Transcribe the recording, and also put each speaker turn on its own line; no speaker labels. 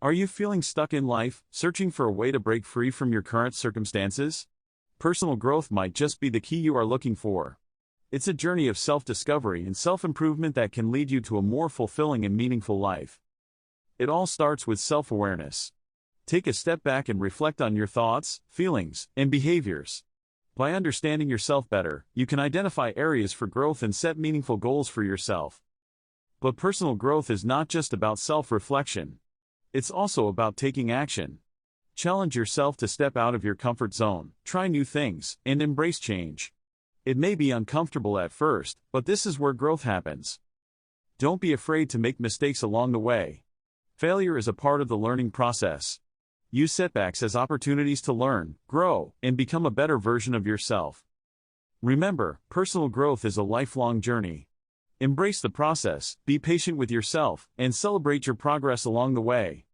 Are you feeling stuck in life, searching for a way to break free from your current circumstances? Personal growth might just be the key you are looking for. It's a journey of self-discovery and self-improvement that can lead you to a more fulfilling and meaningful life. It all starts with self-awareness. Take a step back and reflect on your thoughts, feelings, and behaviors. By understanding yourself better, you can identify areas for growth and set meaningful goals for yourself. But personal growth is not just about self-reflection. It's also about taking action. Challenge yourself to step out of your comfort zone, try new things, and embrace change. It may be uncomfortable at first, but this is where growth happens. Don't be afraid to make mistakes along the way. Failure is a part of the learning process. Use setbacks as opportunities to learn, grow, and become a better version of yourself. Remember, personal growth is a lifelong journey. Embrace the process, be patient with yourself, and celebrate your progress along the way.